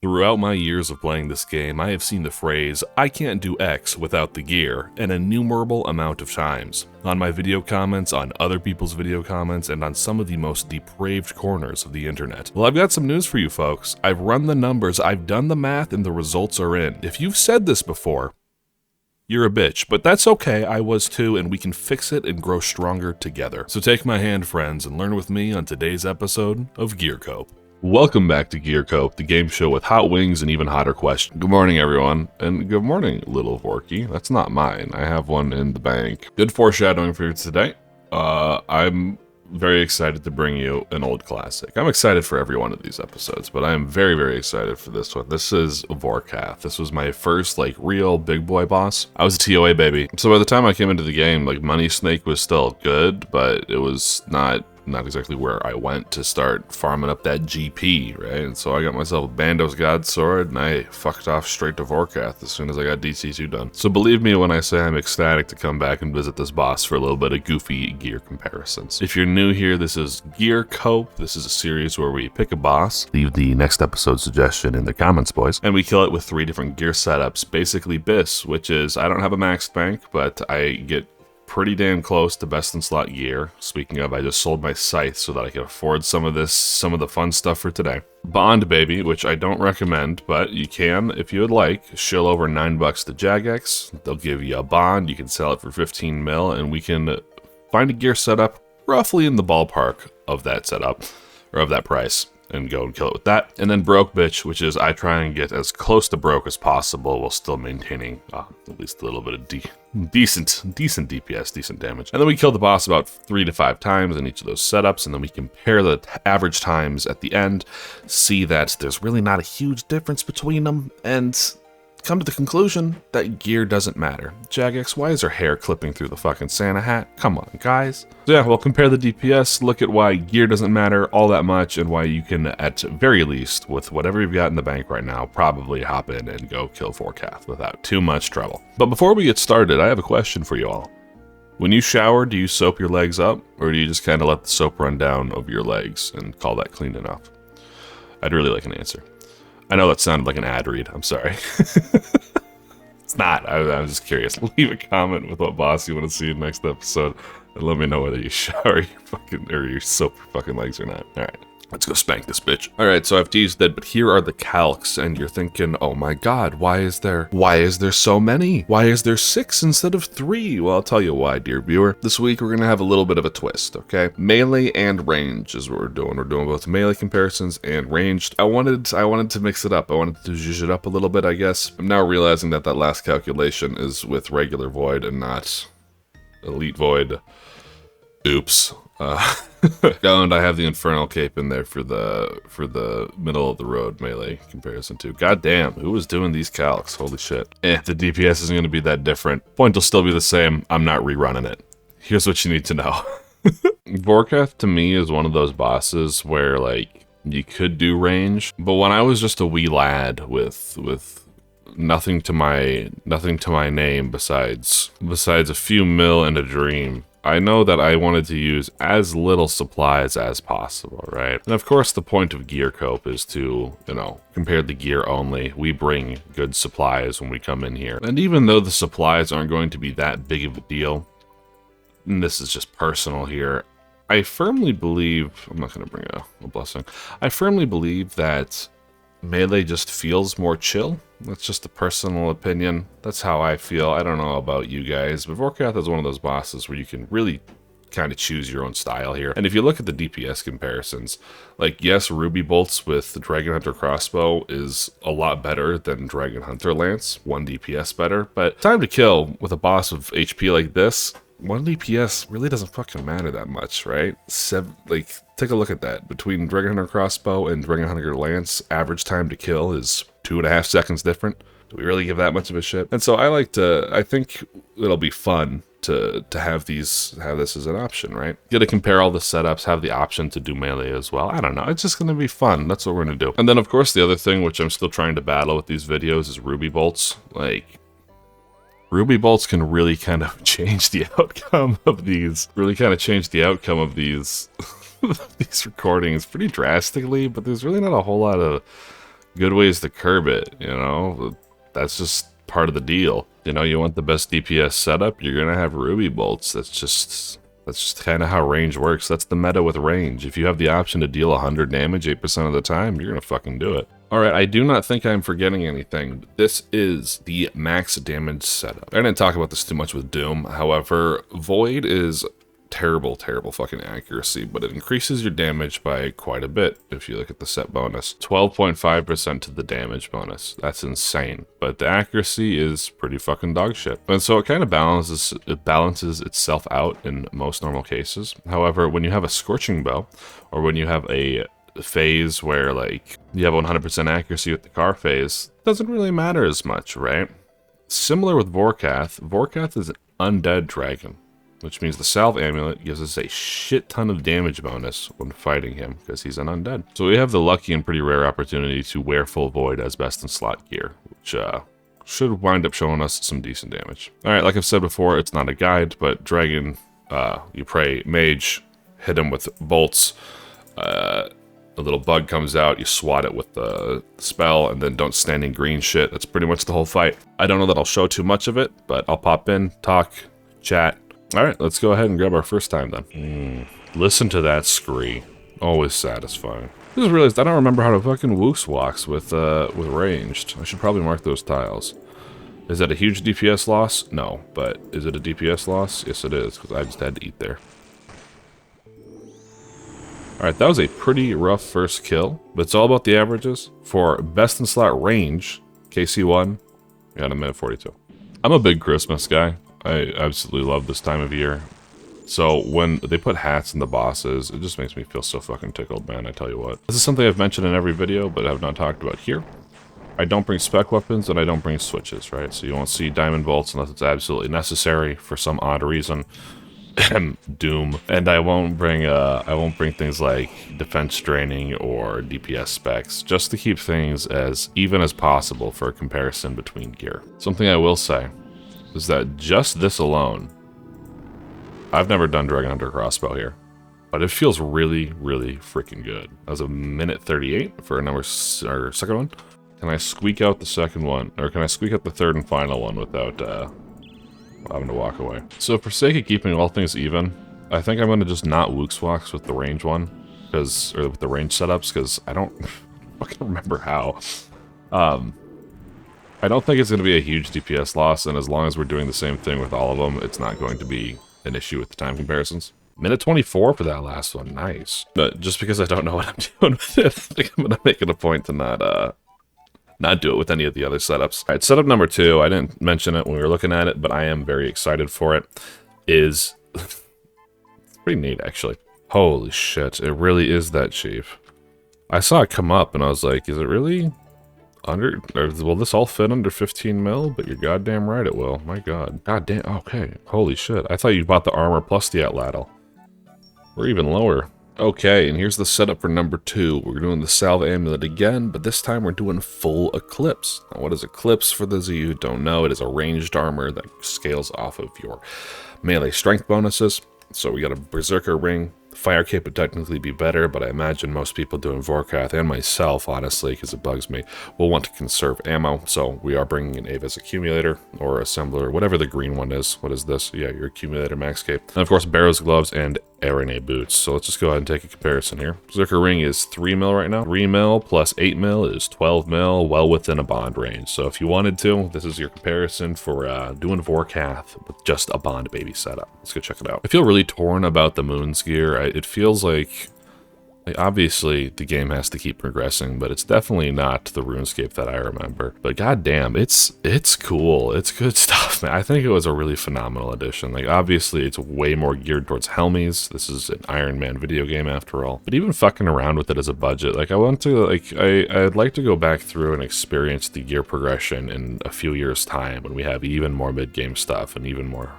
Throughout my years of playing this game, I have seen the phrase, "I can't do X without the gear," an innumerable amount of times. On my video comments, on other people's video comments, and on some of the most depraved corners of the internet. Well, I've got some news for you folks. I've run the numbers, I've done the math, and the results are in. If you've said this before, you're a bitch, but that's okay, I was too, and we can fix it and grow stronger together. So take my hand, friends, and learn with me on today's episode of Gear Cope. Welcome back to Gear Cope, the game show with hot wings and even hotter questions. Good morning, everyone, and good morning, little Vorky. That's not mine. I have one in the bank. Good foreshadowing for you today. I'm very excited to bring you an old classic. I'm excited for every one of these episodes, but I am very, very excited for this one. This is Vorkath. This was my first, real big boy boss. I was a TOA baby. So by the time I came into the game, Money Snake was still good, but it was not exactly where I went to start farming up that GP, right? And so I got myself a Bando's God Sword, and I fucked off straight to Vorkath as soon as I got DC2 done. So believe me when I say I'm ecstatic to come back and visit this boss for a little bit of goofy gear comparisons. If you're new here, this is Gear Cope. This is a series where we pick a boss, leave the next episode suggestion in the comments, boys, and we kill it with 3 different gear setups. Basically BIS, which is, I don't have a maxed bank, but I get pretty damn close to best in slot gear. Speaking of, I just sold my scythe so that I can afford some of the fun stuff for today. Bond baby, which I don't recommend, but you can, if you would like, shill over $9 to Jagex. They'll give you a bond, you can sell it for 15 mil, and we can find a gear setup roughly in the ballpark of that setup, or of that price, and go and kill it with that. And then broke bitch, which is I try and get as close to broke as possible while still maintaining at least a little bit of decent DPS, decent damage. And then we kill the boss about 3 to 5 times in each of those setups, and then we compare the average times at the end, see that there's really not a huge difference between them, and come to the conclusion that gear doesn't matter. Jagex, why is her hair clipping through the fucking Santa hat? Come on, guys. So yeah, we'll compare the DPS, look at why gear doesn't matter all that much, and why you can, at very least, with whatever you've got in the bank right now, probably hop in and go kill Vorkath without too much trouble. But before we get started, I have a question for you all. When you shower, do you soap your legs up, or do you just kind of let the soap run down over your legs and call that clean enough? I'd really like an answer. I know that sounded like an ad read. I'm sorry. It's not. I'm just curious. Leave a comment with what boss you want to see in the next episode, and let me know whether you shower you soap your fucking legs or not. All right. Let's go spank this bitch. All right, so I've teased it, but here are the calcs, and you're thinking, oh my god, why is there so many? Why is there 6 instead of 3? Well, I'll tell you why, dear viewer. This week, we're gonna have a little bit of a twist, okay? Melee and range is what we're doing. We're doing both melee comparisons and ranged. I wanted to mix it up. I wanted to zhuzh it up a little bit, I guess. I'm now realizing that last calculation is with regular void and not elite void. Oops. And I have the infernal cape in there for the middle of the road melee comparison too. God damn, who was doing these calcs? Holy shit. The DPS isn't going to be that different. Point will still be the same. I'm not rerunning it. Here's what you need to know. Vorkath to me is one of those bosses where you could do range, but when I was just a wee lad with nothing to my name besides a few mil and a dream, I know that I wanted to use as little supplies as possible, right? And of course, the point of Gear Cope is to, compare the gear only. We bring good supplies when we come in here. And even though the supplies aren't going to be that big of a deal, and this is just personal here, I firmly believe, I'm not going to bring a blessing, I firmly believe that melee just feels more chill. That's just a personal opinion. That's how I feel. I don't know about you guys, but Vorkath is one of those bosses where you can really kind of choose your own style here. And if you look at the DPS comparisons, yes, Ruby Bolts with Dragon Hunter Crossbow is a lot better than Dragon Hunter Lance, 1 DPS better, but time to kill with a boss of HP like this, 1 DPS really doesn't fucking matter that much, right? Take a look at that. Between Dragon Hunter Crossbow and Dragon Hunter Lance, average time to kill is 2.5 seconds different. Do we really give that much of a shit? And so I think it'll be fun to have this as an option, right? Get to compare all the setups, have the option to do melee as well. I don't know. It's just going to be fun. That's what we're going to do. And then, of course, the other thing, which I'm still trying to battle with these videos, is Ruby Bolts. Ruby Bolts can really kind of change the outcome of these. These recordings pretty drastically, but there's really not a whole lot of good ways to curb it, you know? That's just part of the deal. You know, you want the best DPS setup, you're gonna have ruby bolts. That's just kind of how range works. That's the meta with range. If you have the option to deal 100 damage 8% of the time, you're gonna fucking do it. Alright, I do not think I'm forgetting anything. This is the max damage setup. I didn't talk about this too much with Doom. However, Void is terrible fucking accuracy, but it increases your damage by quite a bit if you look at the set bonus. 12.5% to the damage bonus. That's insane. But the accuracy is pretty fucking dog shit. And so it kind of balances itself out in most normal cases. However, when you have a Scorching Bow, or when you have a phase where like you have 100% accuracy with the car phase, it doesn't really matter as much, right? Similar with Vorkath. Vorkath is an undead dragon, which means the Salve Amulet gives us a shit ton of damage bonus when fighting him, because he's an undead. So we have the lucky and pretty rare opportunity to wear Full Void as best in slot gear, which should wind up showing us some decent damage. Alright, like I've said before, it's not a guide, but Dragon, you pray Mage, hit him with bolts, a little bug comes out, you swat it with the spell, and then don't stand in green shit. That's pretty much the whole fight. I don't know that I'll show too much of it, but I'll pop in, talk, chat. Alright, let's go ahead and grab our first time then. Listen to that scree. Always satisfying. I just realized I don't remember how to fucking Wooks walks with ranged. I should probably mark those tiles. Is that a huge DPS loss? No, but is it a DPS loss? Yes it is, because I just had to eat there. Alright, that was a pretty rough first kill, but it's all about the averages. For best in slot range, KC1, we got a minute 42. I'm a big Christmas guy. I absolutely love this time of year. So when they put hats in the bosses, it just makes me feel so fucking tickled, man, I tell you what. This is something I've mentioned in every video, but have not talked about here. I don't bring spec weapons, and I don't bring switches, right? So you won't see diamond bolts unless it's absolutely necessary for some odd reason. Doom. And I won't bring things like defense draining or DPS specs, just to keep things as even as possible for a comparison between gear. Something I will say is that just this alone, I've never done Dragon Hunter Crossbow here, but it feels really, really freaking good. That was a minute 38 for our second one. Can I squeak out the second one, or can I squeak out the third and final one without having to walk away? So for sake of keeping all things even, I think I'm going to just not Wooks walks with the range one, or with the range setups, because I don't fucking remember how. I don't think it's going to be a huge DPS loss, and as long as we're doing the same thing with all of them, it's not going to be an issue with the time comparisons. Minute 24 for that last one, nice. But just because I don't know what I'm doing with it, I think I'm going to make it a point to not do it with any of the other setups. All right, setup number 2, I didn't mention it when we were looking at it, but I am very excited for it, is... it's pretty neat, actually. Holy shit, it really is that cheap. I saw it come up, and I was like, is it really... under, or will this all fit under 15 mil? But you're goddamn right it will. My god. Goddamn, okay. Holy shit. I thought you bought the armor plus the atlatl. We're even lower. Okay, and here's the setup for number 2. We're doing the Salve Amulet again, but this time we're doing full Eclipse. Now, what is Eclipse? For those of you who don't know, it is a ranged armor that scales off of your melee strength bonuses. So we got a Berserker ring. Fire Cape would technically be better, but I imagine most people doing Vorkath, and myself, honestly, because it bugs me, will want to conserve ammo. So we are bringing an Ava's Accumulator, or Assembler, whatever the green one is. What is this? Yeah, your Accumulator Max Cape. And of course, Barrow's Gloves and Arene Boots. So let's just go ahead and take a comparison here. Berserker Ring is 3 mil right now. 3 mil plus 8 mil is 12 mil, well within a bond range. So if you wanted to, this is your comparison for doing Vorkath with just a bond baby setup. Let's go check it out. I feel really torn about the Moon's gear. It feels like obviously the game has to keep progressing, but it's definitely not the RuneScape that I remember. But goddamn, it's cool. It's good stuff, man. I think it was a really phenomenal addition. Like, obviously it's way more geared towards Helmies. This is an Iron Man video game after all. But even fucking around with it as a budget, like, I want to, like, I'd like to go back through and experience the gear progression in a few years' time when we have even more mid-game stuff and even more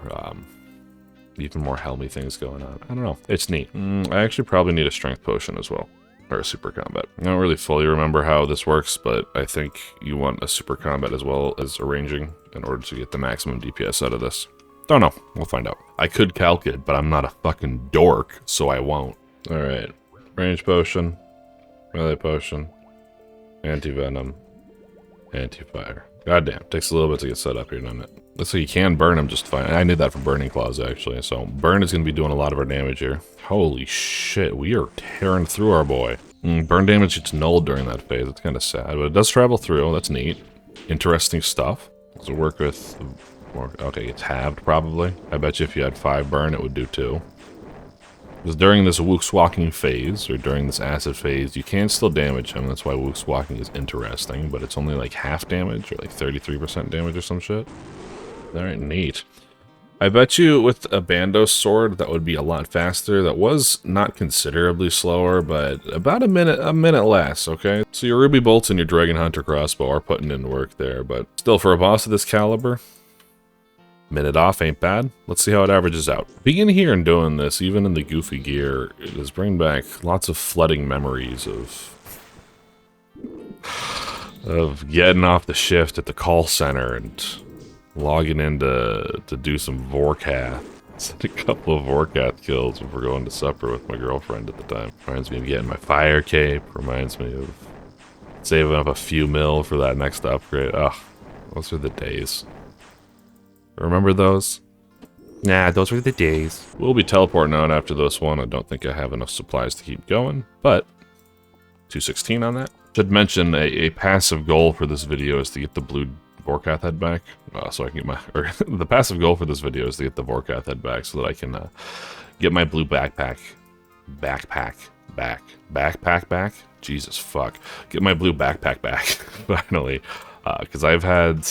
Helmy things going on. I don't know. It's neat. I actually probably need a strength potion as well. Or a super combat. I don't really fully remember how this works, but I think you want a super combat as well as arranging in order to get the maximum DPS out of this. Don't know. We'll find out. I could calc it, but I'm not a fucking dork, so I won't. Alright. Range potion. Melee potion. Anti-venom. Anti-fire. Goddamn, takes a little bit to get set up here, doesn't it? Looks like you can burn him just fine. I knew that from burning claws, actually. So burn is going to be doing a lot of our damage here. Holy shit, we are tearing through our boy. Burn damage gets nulled during that phase. It's kind of sad, but it does travel through. That's neat. Interesting stuff. So work with... Okay, it's halved, probably. I bet you if you had 5 burn, it would do 2. Because during this Wook's Walking phase, or during this acid phase, you can still damage him. That's why Wook's Walking is interesting, but it's only like half damage, or like 33% damage or some shit. Alright, neat. I bet you with a Bandos sword, that would be a lot faster. That was not considerably slower, but about a minute less, okay? So your Ruby Bolts and your Dragon Hunter crossbow are putting in work there, but still for a boss of this caliber, minute off ain't bad. Let's see how it averages out. Being here and doing this, even in the goofy gear, it is bringing back lots of flooding memories of getting off the shift at the call center and logging in to do some Vorkath. Just a couple of Vorkath kills before going to supper with my girlfriend at the time. Reminds me of getting my fire cape. Reminds me of saving up a few mil for that next upgrade. Ugh, those are the days. Remember those? Nah, those were the days. We'll be teleporting out after this one. I don't think I have enough supplies to keep going, but 216 on that. Should mention a passive goal for this video is to get the blue Vorkath head back. So I can get my... Or the passive goal for this video is to get the Vorkath head back so that I can get my blue backpack. Backpack back? Jesus fuck. Get my blue backpack back, finally. Because I've had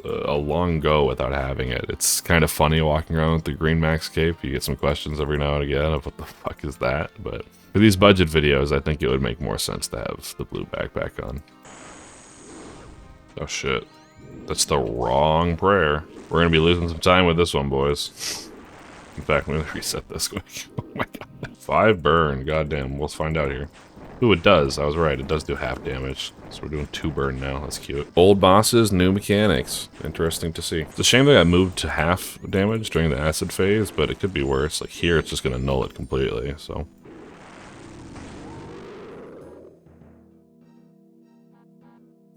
a long go without having it. It's kind of funny walking around with the green max cape. You get some questions every now and again of what the fuck is that, but for these budget videos, I think it would make more sense to have the blue backpack on. Oh shit. That's the wrong prayer. We're gonna be losing some time with this one, boys. In fact, let me reset this quick. Oh my god. 5 burn, goddamn. We'll find out here. Ooh, it does. I was right. It does do half damage. So we're doing 2 burn now. That's cute. Old bosses, new mechanics. Interesting to see. It's a shame that I moved to half damage during the acid phase, but it could be worse. Like here, it's just going to null it completely, so.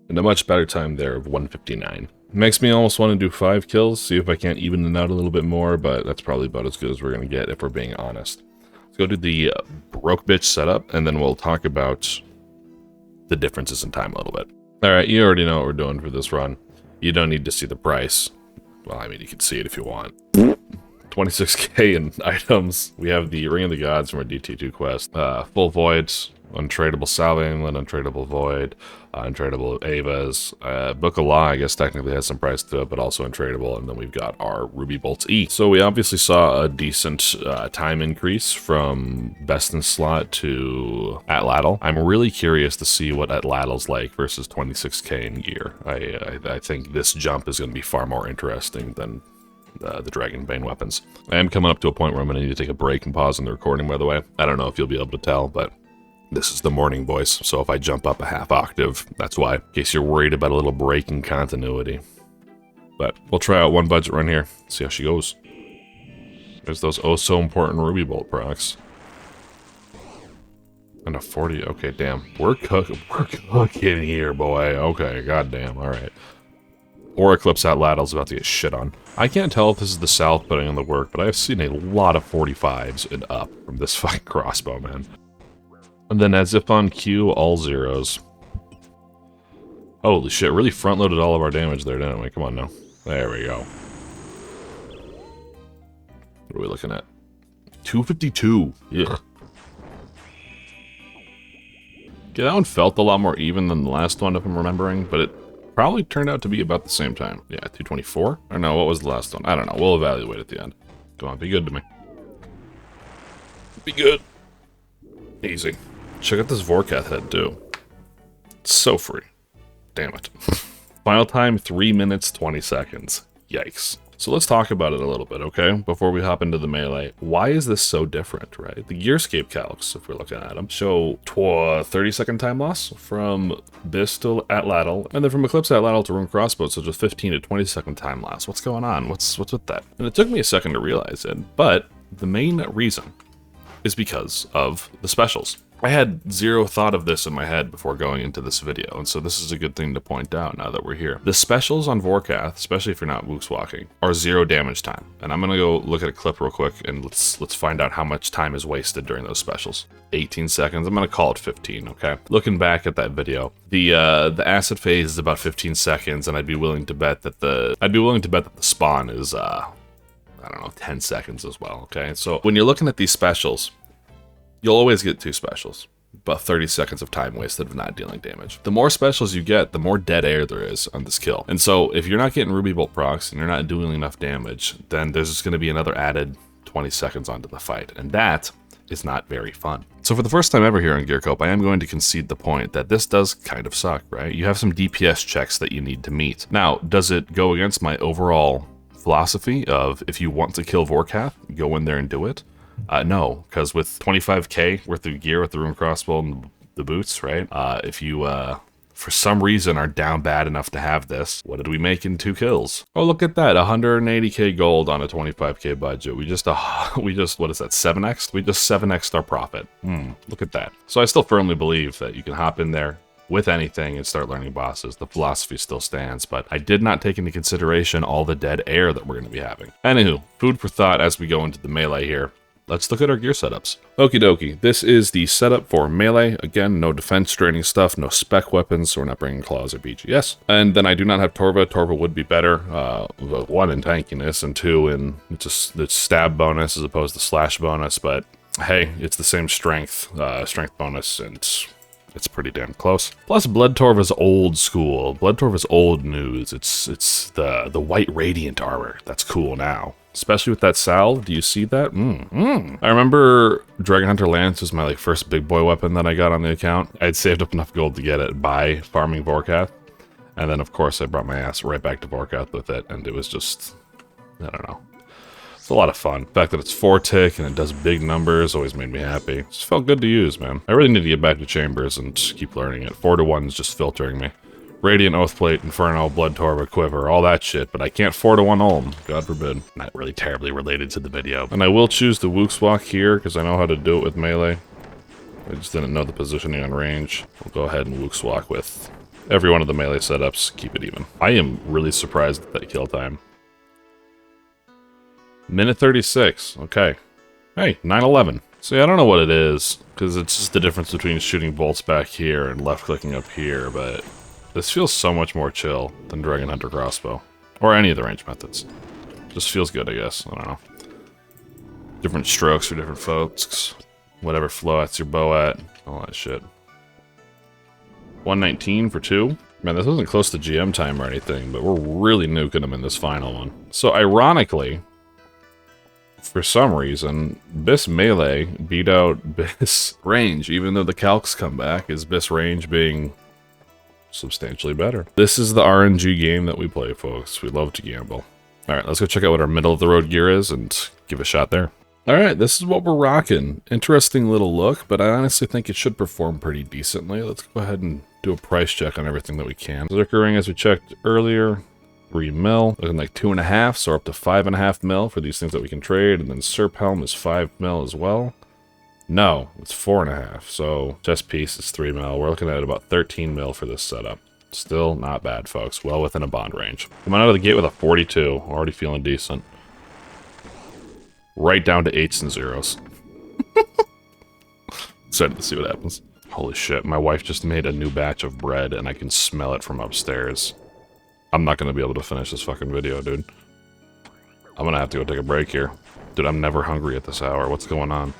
And a much better time there of 159. Makes me almost want to do 5 kills, see if I can't even it out a little bit more, but that's probably about as good as we're going to get if we're being honest. Go to the broke bitch setup, and then we'll talk about the differences in time a little bit. Alright, you already know what we're doing for this run. You don't need to see the price. Well, I mean, you can see it if you want. 26k in items. We have the Ring of the Gods from our DT2 quest. Full Voids, Untradeable Salve Amulet, Untradeable Void, Untradeable Avas. Book of Law, I guess, technically has some price to it, but also untradeable. And then we've got our Ruby Bolts E. So we obviously saw a decent time increase from Best in Slot to Atlatl. I'm really curious to see what Atlatl's like versus 26k in gear. I think this jump is going to be far more interesting than the Dragonbane weapons. I am coming up to a point where I'm going to need to take a break and pause on the recording, by the way. I don't know if you'll be able to tell, but this is the morning voice, so if I jump up a half octave, that's why, in case you're worried about a little break in continuity. But we'll try out one budget run here, see how she goes. There's those oh so important Ruby Bolt procs. And a 40, okay, damn. We're cooking here, boy. Okay, goddamn, alright. Or Eclipse Atlatl's about to get shit on. I can't tell if this is the South putting in the work, but I've seen a lot of 45s and up from this fucking crossbow, man. And then as if on cue, all zeros. Holy shit, really front-loaded all of our damage there, didn't we? Come on now. There we go. What are we looking at? 252. Ugh. Yeah, that one felt a lot more even than the last one, if I'm remembering, but it probably turned out to be about the same time. Yeah, 224? I don't know, what was the last one? I don't know, we'll evaluate at the end. Come on, be good to me. Be good. Easy. Check out this Vorkath head, too. It's so free. Damn it. Final time, 3 minutes, 20 seconds. Yikes. So let's talk about it a little bit, okay? Before we hop into the melee. Why is this so different, right? The Gearscape calcs, if we're looking at them, show 30-second time loss from Bis to Atlatl, and then from Eclipse Atlatl to Rune Crossbow, so just 15 to 20-second time loss. What's going on? What's with that? And it took me a second to realize it, but the main reason is because of the specials. I had zero thought of this in my head before going into this video, and so this is a good thing to point out now that we're here. The specials on Vorkath, especially if you're not Wooks walking, are 0 damage time. And I'm gonna go look at a clip real quick and let's find out how much time is wasted during those specials. 18 seconds, I'm gonna call it 15, okay? Looking back at that video, the acid phase is about 15 seconds, and I'd be willing to bet that the spawn is I don't know, 10 seconds as well, okay? So when you're looking at these specials, you'll always get 2 specials, about 30 seconds of time wasted of not dealing damage. The more specials you get, the more dead air there is on this kill. And so if you're not getting Ruby Bolt procs and you're not doing enough damage, then there's just gonna be another added 20 seconds onto the fight. And that is not very fun. So for the first time ever here on Gear Cope, I am going to concede the point that this does kind of suck, right? You have some DPS checks that you need to meet. Now, does it go against my overall philosophy of if you want to kill Vorkath, go in there and do it? No, because with 25k worth of gear with the rune crossbow and the boots, right? If you, for some reason, are down bad enough to have this, what did we make in 2 kills? Oh, look at that, 180k gold on a 25k budget. We just, what is that, 7x'd? We just 7x'd our profit. Look at that. So I still firmly believe that you can hop in there with anything and start learning bosses. The philosophy still stands, but I did not take into consideration all the dead air that we're going to be having. Anywho, food for thought as we go into the melee here. Let's look at our gear setups. Okie dokie, this is the setup for melee. Again, no defense draining stuff, no spec weapons, so we're not bringing claws or BGS. And then I do not have Torva. Torva would be better, 1 in tankiness, and 2 in just the stab bonus as opposed to slash bonus, but hey, it's the same strength bonus, and it's pretty damn close. Plus, Blood Torva's old school. Blood Torva's old news. It's the white radiant armor. That's cool now. Especially with that salve, do you see that? I remember Dragon Hunter Lance was my first big boy weapon that I got on the account. I'd saved up enough gold to get it by farming Vorkath. And then of course I brought my ass right back to Vorkath with it, and it was just, I don't know. It's a lot of fun. The fact that it's 4-tick and it does big numbers always made me happy. It just felt good to use, man. I really need to get back to Chambers and keep learning it. 4-to-1 is just filtering me. Radiant, Oathplate, Inferno, Blood Torva, Quiver, all that shit, but I can't 4-to-1 Olm, God forbid. Not really terribly related to the video. And I will choose the Wooks Walk here, because I know how to do it with melee. I just didn't know the positioning on range. We'll go ahead and Wooks Walk with every one of the melee setups, keep it even. I am really surprised at that kill time. Minute 36, okay. Hey, 9/11. See, I don't know what it is, because it's just the difference between shooting bolts back here and left-clicking up here, but this feels so much more chill than Dragon Hunter Crossbow. Or any of the range methods. Just feels good, I guess. I don't know. Different strokes for different folks. Whatever flow at your bow at. All that shit. 119 for 2. Man, this wasn't close to GM time or anything, but we're really nuking them in this final one. So ironically, for some reason, Biss Melee beat out Biss Range, even though the calcs come back, is Biss Range being substantially better. This is the RNG game that we play, folks. We love to gamble. Alright, let's go check out what our middle of the road gear is and give a shot there. Alright, this is what we're rocking. Interesting little look, but I honestly think it should perform pretty decently. Let's go ahead and do a price check on everything that we can. Zerker Ring, as we checked earlier, 3 mil, looking like 2.5, so up to 5.5 mil for these things that we can trade, and then Serp Helm is 5 mil as well. No, it's 4.5, so chest piece is 3 mil. We're looking at about 13 mil for this setup. Still not bad, folks. Well within a bond range. Coming out of the gate with a 42. Already feeling decent. Right down to 8s and 0s. Excited to see what happens. Holy shit, my wife just made a new batch of bread and I can smell it from upstairs. I'm not going to be able to finish this fucking video, dude. I'm going to have to go take a break here. Dude, I'm never hungry at this hour. What's going on?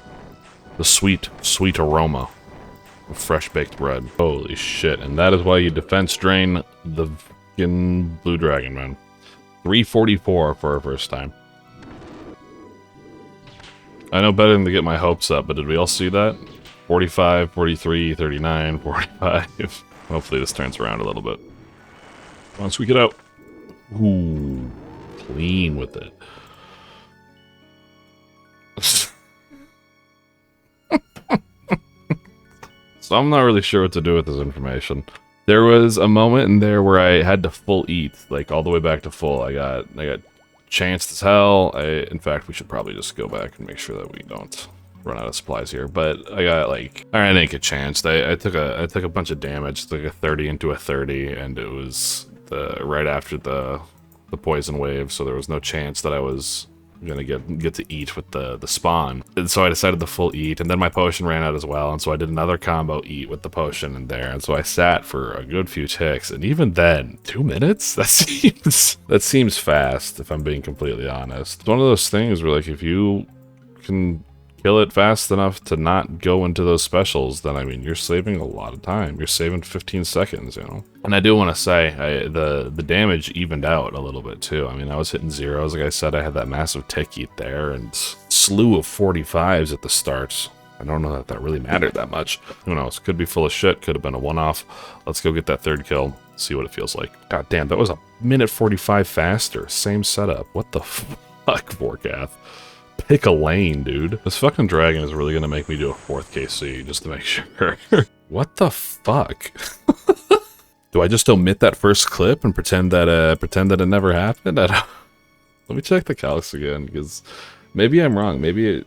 The sweet, sweet aroma of fresh baked bread. Holy shit. And that is why you defense drain the fucking Blue Dragon, man. 344 for our first time. I know better than to get my hopes up, but did we all see that? 45, 43, 39, 45. Hopefully this turns around a little bit. Once we get out. Ooh, clean with it. So I'm not really sure what to do with this information. There was a moment in there where I had to full eat, like all the way back to full. I got chanced as hell. In fact, we should probably just go back and make sure that we don't run out of supplies here, but I got like, I didn't get a chance. I took a bunch of damage, like a 30 into a 30, and it was right after the poison wave, so there was no chance that I was gonna get to eat with the spawn. And so I decided to full eat, and then my potion ran out as well, and so I did another combo eat with the potion in there, and so I sat for a good few ticks, and even then, 2 minutes? That seems fast, if I'm being completely honest. It's one of those things where, like, if you can kill it fast enough to not go into those specials, then I mean, you're saving a lot of time. You're saving 15 seconds, you know? And I do want to say, the damage evened out a little bit too. I mean, I was hitting zeros, like I said, I had that massive tick eat there, and slew of 45s at the start. I don't know that really mattered that much. Who knows? Could be full of shit, could have been a one-off. Let's go get that third kill, see what it feels like. God damn, that was a minute 45 faster. Same setup. What the fuck, Vorkath? Pick a lane, dude. This fucking dragon is really gonna make me do a 4th KC just to make sure. What the fuck? Do I just omit that first clip and pretend that it never happened? Let me check the calcs again, because maybe I'm wrong. Maybe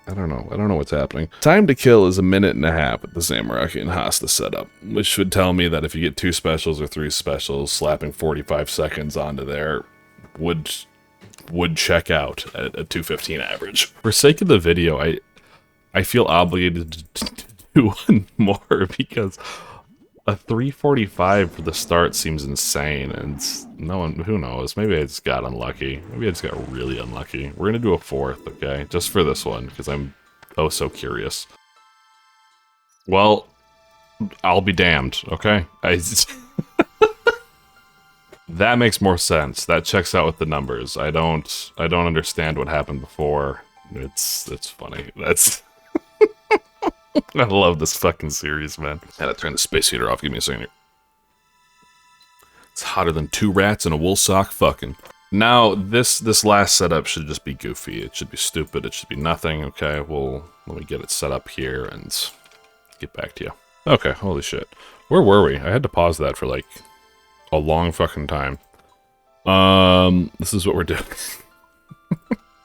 I don't know. I don't know what's happening. Time to kill is 1.5 minutes with the Zamorak and Hasta setup, which should tell me that if you get 2 specials or 3 specials, slapping 45 seconds onto there would check out at a 215 average. For sake of the video, I feel obligated to do one more, because a 345 for the start seems insane, and no one, who knows, maybe I just got unlucky. Maybe I just got really unlucky. We're gonna do a 4th, okay? Just for this one, because I'm oh so curious. Well, I'll be damned, okay? That makes more sense. That checks out with the numbers. I don't understand what happened before. It's funny. That's I love this fucking series, man. I had to turn the space heater off. Give me a second here. It's hotter than 2 rats in a wool sock fucking. Now, this last setup should just be goofy. It should be stupid. It should be nothing. Okay, well, let me get it set up here and get back to you. Okay, holy shit. Where were we? I had to pause that for like a long fucking time. This is what we're doing.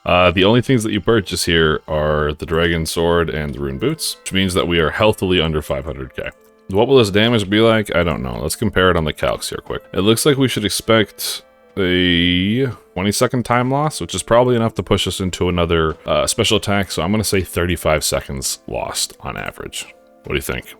The only things that you purchase here are the Dragon Sword and the Rune Boots, which means that we are healthily under 500k. What will this damage be like? I don't know. Let's compare it on the calcs here quick. It looks like we should expect a 20-second time loss, which is probably enough to push us into another special attack, so I'm going to say 35 seconds lost on average. What do you think?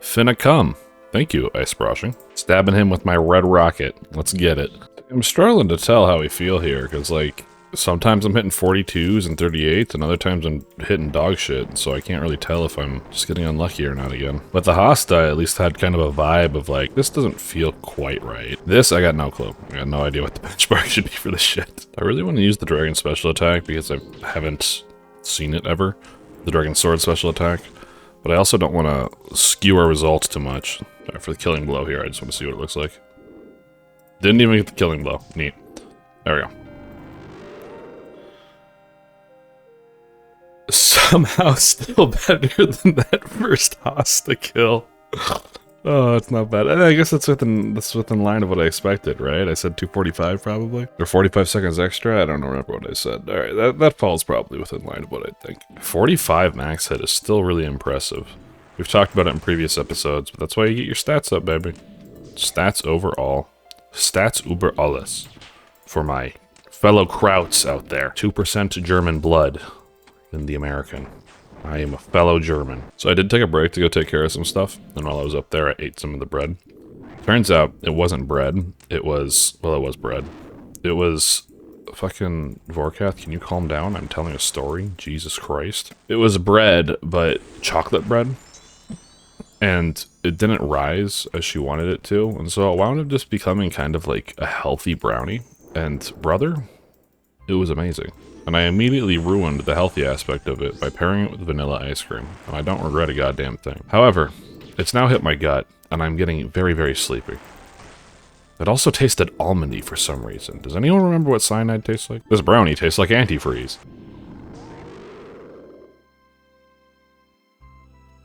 Finna come. Thank you, Ice Brushing. Stabbing him with my red rocket. Let's get it. I'm struggling to tell how we feel here, because, like, sometimes I'm hitting 42s and 38s, and other times I'm hitting dog shit, so I can't really tell if I'm just getting unlucky or not again. But the Hasta at least had kind of a vibe of, like, this doesn't feel quite right. This, I got no clue. I got no idea what the benchmark should be for this shit. I really want to use the Dragon Special Attack, because I haven't seen it ever. The Dragon Sword Special Attack. But I also don't want to skew our results too much. Right, for the Killing Blow here, I just want to see what it looks like. Didn't even get the Killing Blow. Neat. There we go. Somehow still better than that first Hasta kill. Oh, it's not bad. I guess that's within line of what I expected, right? I said 245 probably, or 45 seconds extra. I don't remember what I said. All right, that falls probably within line of what I think. 45 max hit is still really impressive. We've talked about it in previous episodes, but that's why you get your stats up, baby. Stats overall. Stats über alles. For my fellow Krauts out there. 2% German blood in the American. I am a fellow German. So I did take a break to go take care of some stuff, and while I was up there, I ate some of the bread. Turns out it wasn't bread. It was, well, it was bread. It was fucking Vorkath, can you calm down? I'm telling a story. Jesus Christ. It was bread, but chocolate bread. And it didn't rise as she wanted it to, and so it wound up just becoming kind of like a healthy brownie. And brother, it was amazing. And I immediately ruined the healthy aspect of it by pairing it with vanilla ice cream, and I don't regret a goddamn thing. However, it's now hit my gut, and I'm getting very, very sleepy. It also tasted almondy for some reason. Does anyone remember what cyanide tastes like? This brownie tastes like antifreeze.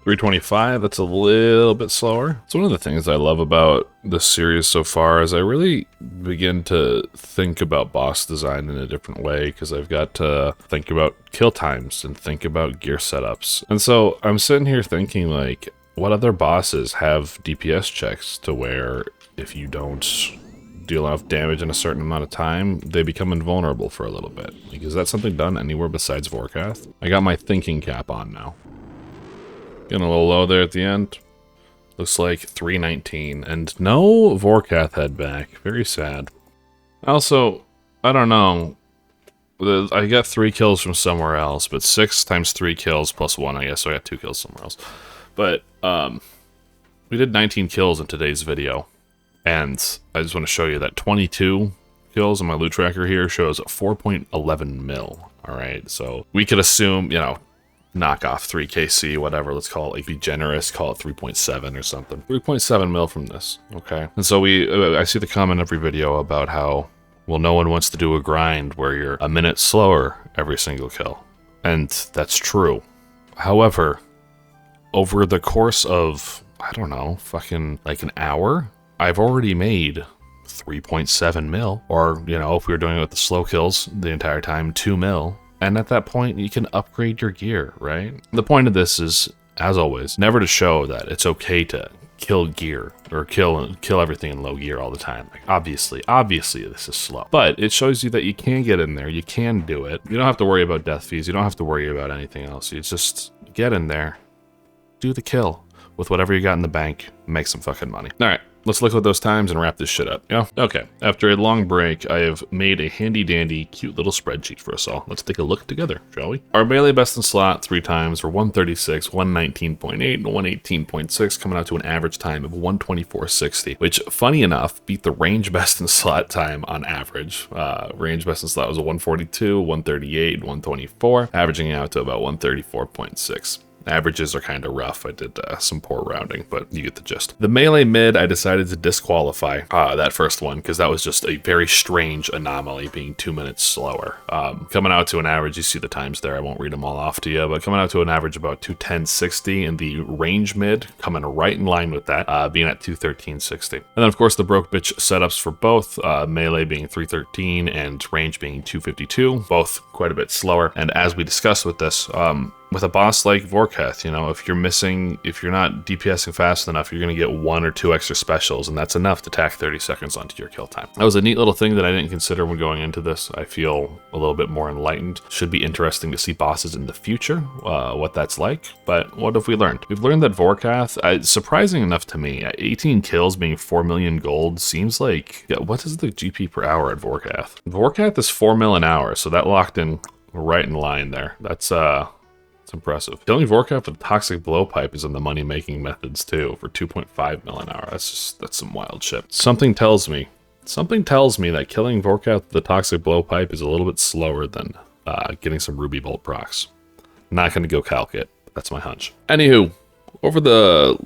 325, that's a little bit slower. It's one of the things I love about this series so far is I really begin to think about boss design in a different way because I've got to think about kill times and think about gear setups. And so I'm sitting here thinking like, what other bosses have DPS checks to where if you don't deal enough damage in a certain amount of time, they become invulnerable for a little bit? Like, is that something done anywhere besides Vorkath? I got my thinking cap on now. Getting a little low there at the end. Looks like 319. And no Vorkath head back. Very sad. Also, I don't know. I got 3 kills from somewhere else, but 6 times 3 kills plus 1, I guess, so I got 2 kills somewhere else. But, we did 19 kills in today's video. And I just want to show you that 22 kills on my loot tracker here shows 4.11 mil. Alright, so we could assume, you know, knock off 3kc, whatever, let's call it, like, be generous, call it 3.7 or something. 3.7 mil from this, okay? And so I see the comment every video about how, well, no one wants to do a grind where you're a minute slower every single kill. And that's true. However, over the course of, I don't know, fucking like an hour, I've already made 3.7 mil. Or, you know, if we were doing it with the slow kills the entire time, 2 mil. And at that point, you can upgrade your gear, right? The point of this is, as always, never to show that it's okay to kill gear or kill everything in low gear all the time. Like, obviously this is slow. But it shows you that you can get in there, you can do it. You don't have to worry about death fees, you don't have to worry about anything else. You just get in there, do the kill with whatever you got in the bank, make some fucking money. All right. Let's look at those times and wrap this shit up, yeah? Okay, after a long break, I have made a handy-dandy, cute little spreadsheet for us all. Let's take a look together, shall we? Our melee best in slot 3 times were 136, 119.8, and 118.6, coming out to an average time of 124.60, which, funny enough, beat the range best in slot time on average. Range best in slot was a 142, 138, and 124, averaging out to about 134.6. Averages are kind of rough. I did some poor rounding, but you get the gist. The melee mid, I decided to disqualify that first one because that was just a very strange anomaly, being 2 minutes slower. Coming out to an average, you see the times there. I won't read them all off to you, but coming out to an average about 210.60, and the range mid coming right in line with that, being at 213.60. And then, of course, the broke bitch setups for both, melee being 313 and range being 252, both quite a bit slower. And as we discussed with this, with a boss like Vorkath, you know, if you're not DPSing fast enough, you're going to get 1 or 2 extra specials, and that's enough to tack 30 seconds onto your kill time. That was a neat little thing that I didn't consider when going into this. I feel a little bit more enlightened. Should be interesting to see bosses in the future, what that's like. But what have we learned? We've learned that Vorkath, surprising enough to me, 18 kills being 4 million gold seems like, yeah, what is the GP per hour at Vorkath? Vorkath is 4 mil an hour, so that locked in right in line there. That's impressive. Killing Vorkath with Toxic Blowpipe is in the money-making methods too, for 2.5 mil an hour. That's some wild shit. Something tells me that killing Vorkath with the Toxic Blowpipe is a little bit slower than getting some Ruby Bolt procs. Not gonna go calc it. That's my hunch. Anywho, over the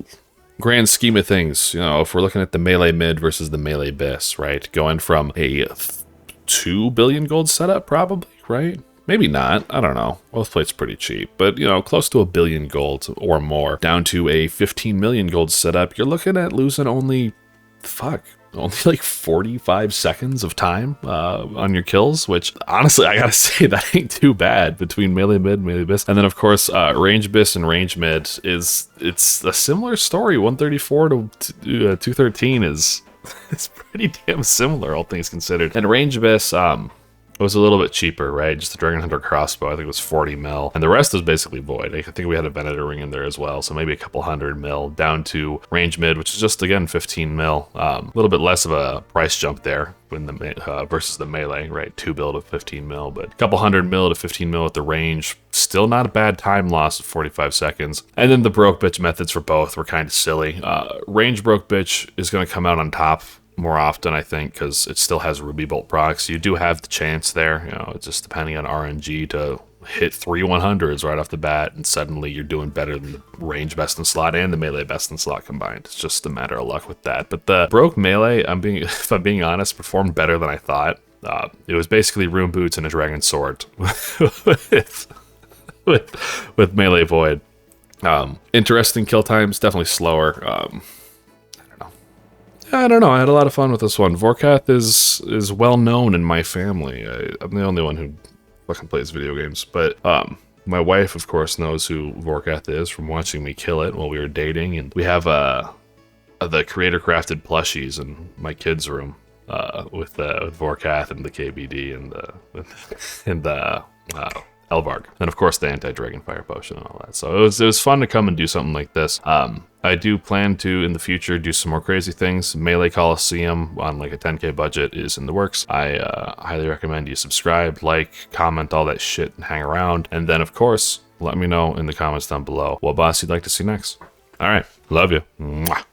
grand scheme of things, you know, if we're looking at the melee mid versus the melee bis, right? Going from a 2 billion gold setup, probably, right? Maybe not, I don't know. Both plates pretty cheap, but, you know, close to 1 billion gold or more, down to a 15 million gold setup, you're looking at losing only like 45 seconds of time on your kills, which honestly, I gotta say, that ain't too bad between melee mid, melee bis. And then of course, range bis and range mid it's a similar story. 134 to 213 is pretty damn similar, all things considered. And range bis, it was a little bit cheaper, right? Just the Dragon Hunter crossbow, I think it was 40 mil. And the rest was basically void. I think we had a Venator ring in there as well, so maybe a couple 100 mil, down to range mid, which is just, again, 15 mil. A little bit less of a price jump there when versus the melee, right? 2 bill to 15 mil, but a couple 100 mil to 15 mil at the range. Still not a bad time loss of 45 seconds. And then the broke bitch methods for both were kind of silly. Range broke bitch is going to come out on top more often, I think, because it still has Ruby Bolt procs. You do have the chance there, you know, it's just depending on RNG to hit 3 100s right off the bat, and suddenly you're doing better than the range best in slot and the melee best in slot combined. It's just a matter of luck with that. But the broke melee, if I'm being honest, performed better than I thought. It was basically rune boots and a dragon sword with melee void. Interesting kill times, definitely slower. I don't know. I had a lot of fun with this one. Vorkath is well known in my family. I'm the only one who fucking plays video games, but my wife, of course, knows who Vorkath is from watching me kill it while we were dating, and we have the creator crafted plushies in my kids' room with Vorkath and the KBD and the Elvarg, and of course the anti-dragon fire potion and all that. So it was fun to come and do something like this. I do plan to in the future do some more crazy things. Melee Coliseum on like a 10k budget is in the works. I highly recommend you subscribe, like, comment, all that shit, and hang around. And then of course, let me know in the comments down below what boss you'd like to see next. All right, love you. Mwah.